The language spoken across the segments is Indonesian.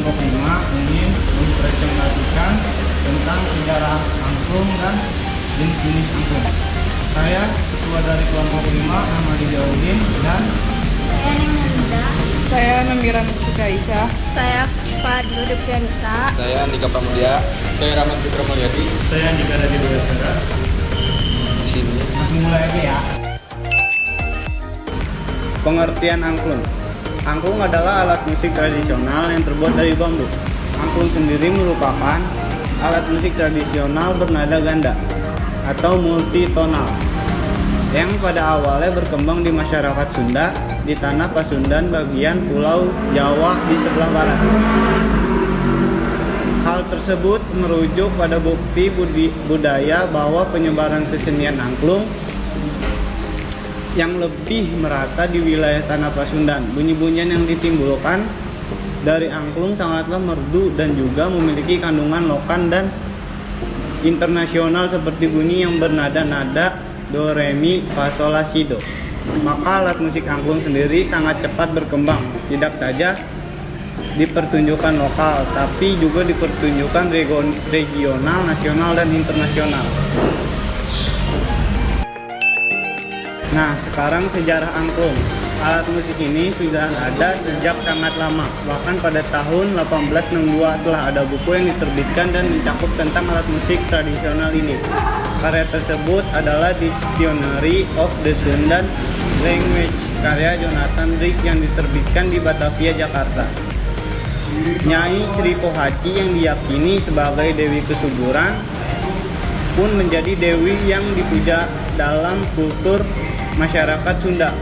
kelompok 5 ingin mempresentasikan tentang sejarah angklung dan jenis-jenis angklung. Saya ketua dari kelompok 5 Ahmadi Jaudin dan Saya Neng Nanda. Saya Namira Nursika Aisyah. Saya Fadlu Dupyansa. Saya Andika Pramudia. Saya Rahmat Fitra Mulyadi. saya Andika dari Budayaskara. Di sini. Langsung mulai aja ya. Pengertian angklung. Angklung adalah alat musik tradisional yang terbuat dari bambu. Angklung sendiri merupakan alat musik tradisional bernada ganda atau multitonal yang pada awalnya berkembang di masyarakat Sunda di tanah Pasundan bagian Pulau Jawa di sebelah barat. Hal tersebut merujuk pada bukti budaya bahwa penyebaran kesenian angklung yang lebih merata di wilayah tanah Pasundan. Bunyi-bunyian yang ditimbulkan dari angklung sangatlah merdu dan juga memiliki kandungan lokal dan internasional seperti bunyi yang bernada-nada do, re, mi, fa, sol, la, si, do. Maka alat musik angklung sendiri sangat cepat berkembang. Tidak saja dipertunjukkan lokal, tapi juga dipertunjukkan regional, nasional, dan internasional. Nah, sekarang sejarah angklung. Alat musik ini sudah ada sejak sangat lama. Bahkan pada tahun 1862 telah ada buku yang diterbitkan dan mencakup tentang alat musik tradisional ini. Karya tersebut adalah Dictionary of the Sundan Language karya Jonathan Rick yang diterbitkan di Batavia, Jakarta. Nyai Sri Pohaci yang diyakini sebagai Dewi Kesuburan pun menjadi dewi yang dipuja dalam kultur masyarakat Sunda.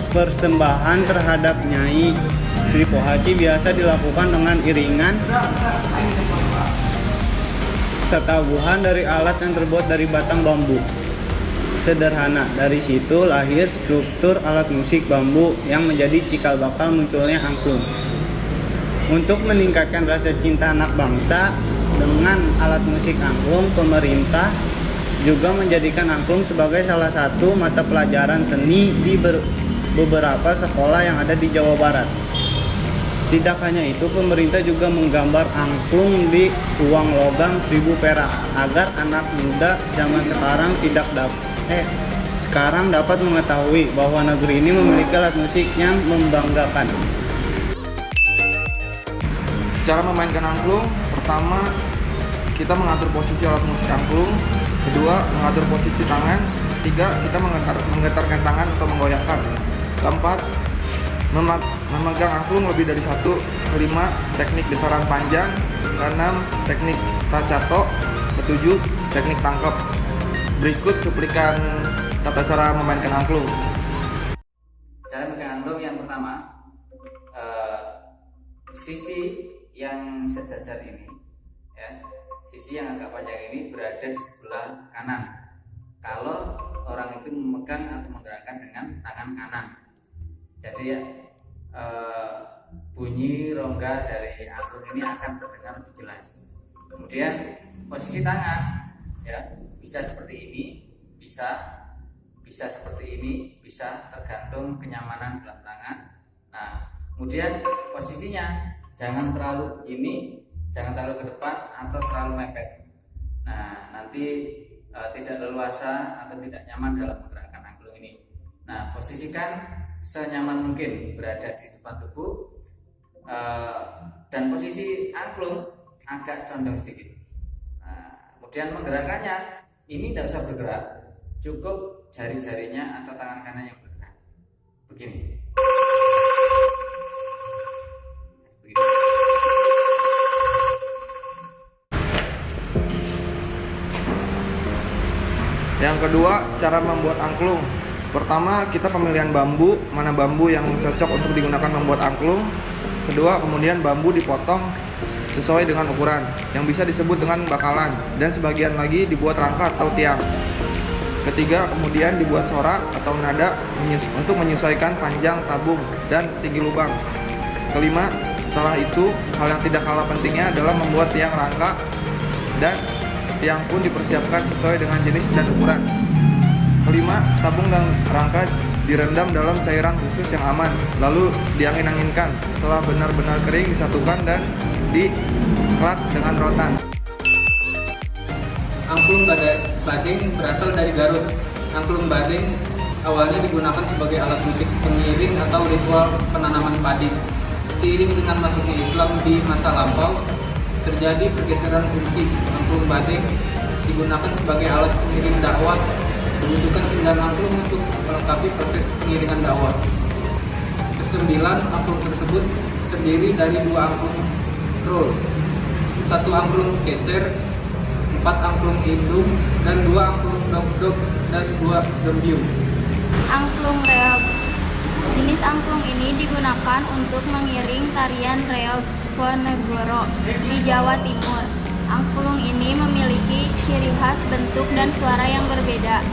Persembahan terhadap Nyai Sri Pohaci biasa dilakukan dengan iringan tatabuhan dari alat yang terbuat dari batang bambu sederhana. Dari situ lahir struktur alat musik bambu yang menjadi cikal bakal munculnya angklung. Untuk meningkatkan rasa cinta anak bangsa dengan alat musik angklung, pemerintah juga menjadikan angklung sebagai salah satu mata pelajaran seni di beberapa sekolah yang ada di Jawa Barat. Tidak hanya itu, pemerintah juga menggambar angklung di uang logam 1000 perak agar anak muda zaman sekarang dapat mengetahui bahwa negeri ini memiliki alat musik yang membanggakan. Cara memainkan angklung, pertama kita mengatur posisi alat musik angklung, kedua mengatur posisi tangan, ketiga kita menggetarkan tangan atau menggoyangkan, keempat memegang angklung lebih dari satu, kelima teknik besaran panjang, keenam teknik tacato, ketujuh teknik tangkap. Berikut cuplikan tata cara memainkan angklung. Cara memegang angklung yang pertama, sisi yang sejajar ini, ya, sisi yang agak panjang ini berada di sebelah kanan. Kalau orang itu memegang atau menggerakkan dengan tangan kanan, jadi ya, bunyi rongga dari angklung ini akan terdengar lebih jelas. Kemudian posisi tangan, ya, bisa seperti ini, bisa seperti ini, bisa tergantung kenyamanan dalam tangan. Nah, kemudian posisinya jangan terlalu ini, jangan terlalu ke depan atau terlalu mepet. Nah, nanti tidak leluasa atau tidak nyaman dalam menggerakkan angklung ini. Nah, posisikan senyaman mungkin berada di depan tubuh, dan posisi angklung agak condong sedikit. Nah, kemudian menggerakkannya ini tidak usah bergerak, cukup jari-jarinya atau tangan kanan yang bergerak. Begini. Yang kedua, cara membuat angklung. Pertama, kita pemilihan bambu, mana bambu yang cocok untuk digunakan membuat angklung. Kedua, kemudian bambu dipotong sesuai dengan ukuran, yang bisa disebut dengan bakalan, dan sebagian lagi dibuat rangka atau tiang. Ketiga, kemudian dibuat sorak atau nada untuk menyesuaikan panjang tabung dan tinggi lubang. Kelima, setelah itu, hal yang tidak kalah pentingnya adalah membuat tiang rangka, dan tiang pun dipersiapkan sesuai dengan jenis dan ukuran. Kelima, tabung dan rangka direndam dalam cairan khusus yang aman, lalu diangin-anginkan. Setelah benar-benar kering, disatukan dan dikelat dengan rotan. Angklung bading berasal dari Garut. Angklung bading awalnya digunakan sebagai alat musik pengiring atau ritual penanaman padi. Seiring dengan masuknya Islam di masa lampau, terjadi pergeseran fungsi. Angklung bading digunakan sebagai alat pengiring dakwah. Dibutuhkan 9 angklung untuk melengkapi proses pengiringan dakwah. Kesembilan angklung tersebut terdiri dari 2 angklung roll, 1 angklung kecer, 4 angklung indung, dan 2 angklung dog-dog dan 2 dembium. Angklung reog. Jenis angklung ini digunakan untuk mengiring tarian reog Ponegoro di Jawa Timur. Angklung ini memiliki ciri khas bentuk dan suara yang berbeda.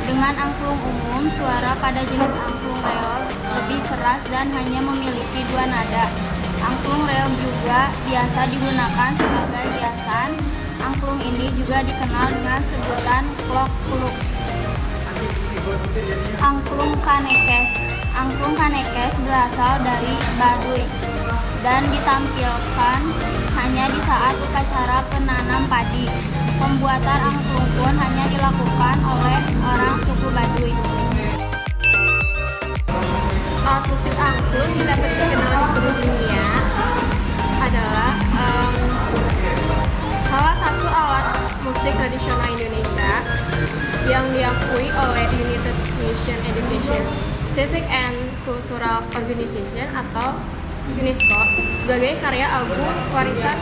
Dengan angklung umum, suara pada jenis angklung reog lebih keras dan hanya memiliki 2 nada. Angklung reog juga biasa digunakan sebagai hiasan. Angklung ini juga dikenal dengan sebutan klok-kluk. Angklung kanekes. Angklung kanekes berasal dari Baduy dan ditampilkan hanya di saat upacara penanam padi. Pembuatan angklung pun hanya dilakukan oleh orang suku Baduy. Alat musik angklung yang dapat dikenal di seluruh dunia adalah salah satu alat musik tradisional Indonesia yang diakui oleh United Nations Education, Civic and Cultural Organization atau UNESCO sebagai karya agung warisan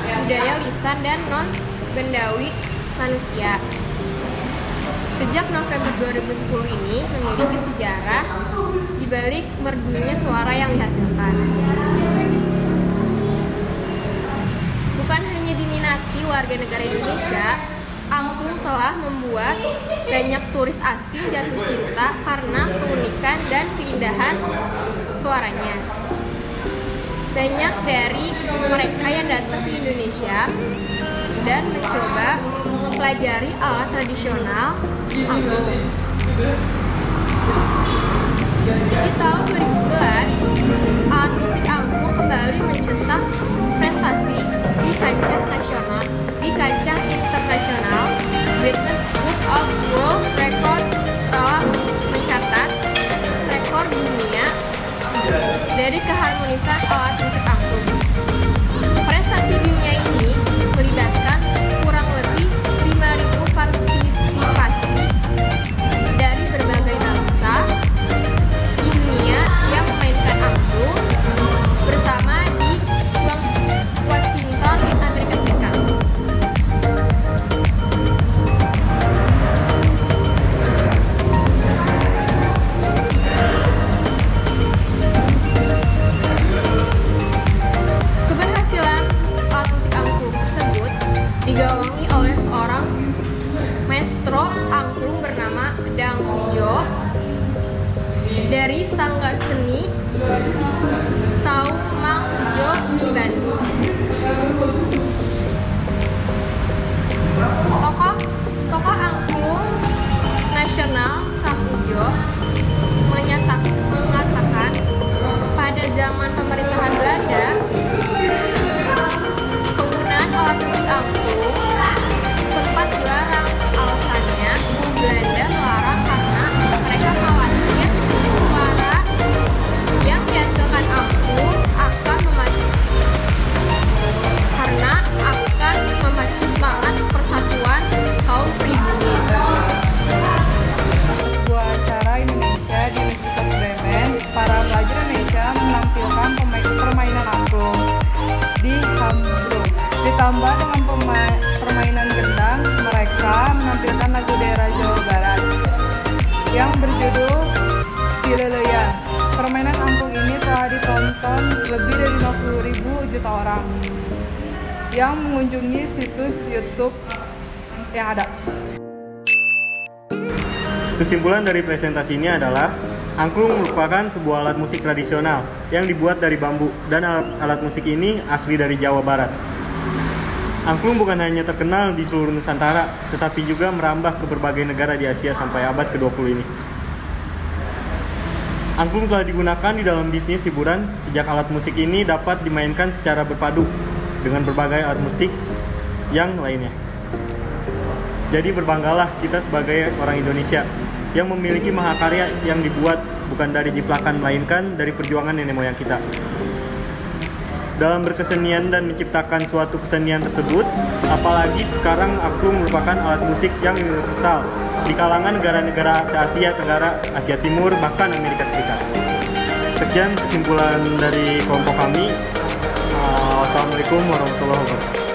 budaya lisan dan non-bendawi manusia. Sejak November 2010 ini memiliki sejarah di balik merdunya suara yang dihasilkan. Bukan hanya diminati warga negara Indonesia, angklung telah membuat banyak turis asing jatuh cinta karena keunikan dan keindahan suaranya. Banyak dari mereka yang datang ke Indonesia dan mencoba mempelajari alat tradisional angklung. Di tahun 2011, alat musik angklung kembali mencetak prestasi di kancah internasional. Guinness Book of World Record telah mencatat rekor dunia dari keharmonisan alat musik angklung. Prestasi dunia ini melibatkan kurang lebih 5.000 partisipasi dari berbagai bangsa di dunia yang memainkan angklung bersama di Washington, Amerika Serikat. Keberhasilan alat musik angklung tersebut digawangi oleh seorang maestro angklung bernama Dang Jo dari Sanggar Seni Saumangjo di Bandung. Tokoh angklung nasional Samujo mengatakan pada zaman pemerintahan Belanda penggunaan alat musik angklung sempat dilarang. Alasannya Belanda melarang karena mereka khawatir suara yang dihasilkan angklung akan memacu semangat persatuan kaum pribumi. Sebuah acara Indonesia di Universitas Bremen, para pelajar Indonesia menampilkan permainan angklung di Hamburg. Ditambah dengan permainan gendang, mereka menampilkan lagu daerah Jawa Barat yang berjudul Pileleyan. Permainan angklung ini telah ditonton lebih dari 50.000 juta orang yang mengunjungi situs YouTube yang ada. Kesimpulan dari presentasi ini adalah angklung merupakan sebuah alat musik tradisional yang dibuat dari bambu dan alat musik ini asli dari Jawa Barat. Angklung bukan hanya terkenal di seluruh Nusantara, tetapi juga merambah ke berbagai negara di Asia sampai abad ke-20 ini. Angklung telah digunakan di dalam bisnis hiburan sejak alat musik ini dapat dimainkan secara berpadu dengan berbagai alat musik yang lainnya. Jadi berbanggalah kita sebagai orang Indonesia yang memiliki mahakarya yang dibuat bukan dari jiplakan melainkan dari perjuangan nenek moyang kita. Dalam berkesenian dan menciptakan suatu kesenian tersebut, apalagi sekarang angklung merupakan alat musik yang universal di kalangan negara-negara se-Asia Tenggara, Asia Timur, bahkan Amerika Serikat. Sekian kesimpulan dari kelompok kami. Wassalamualaikum warahmatullahi wabarakatuh.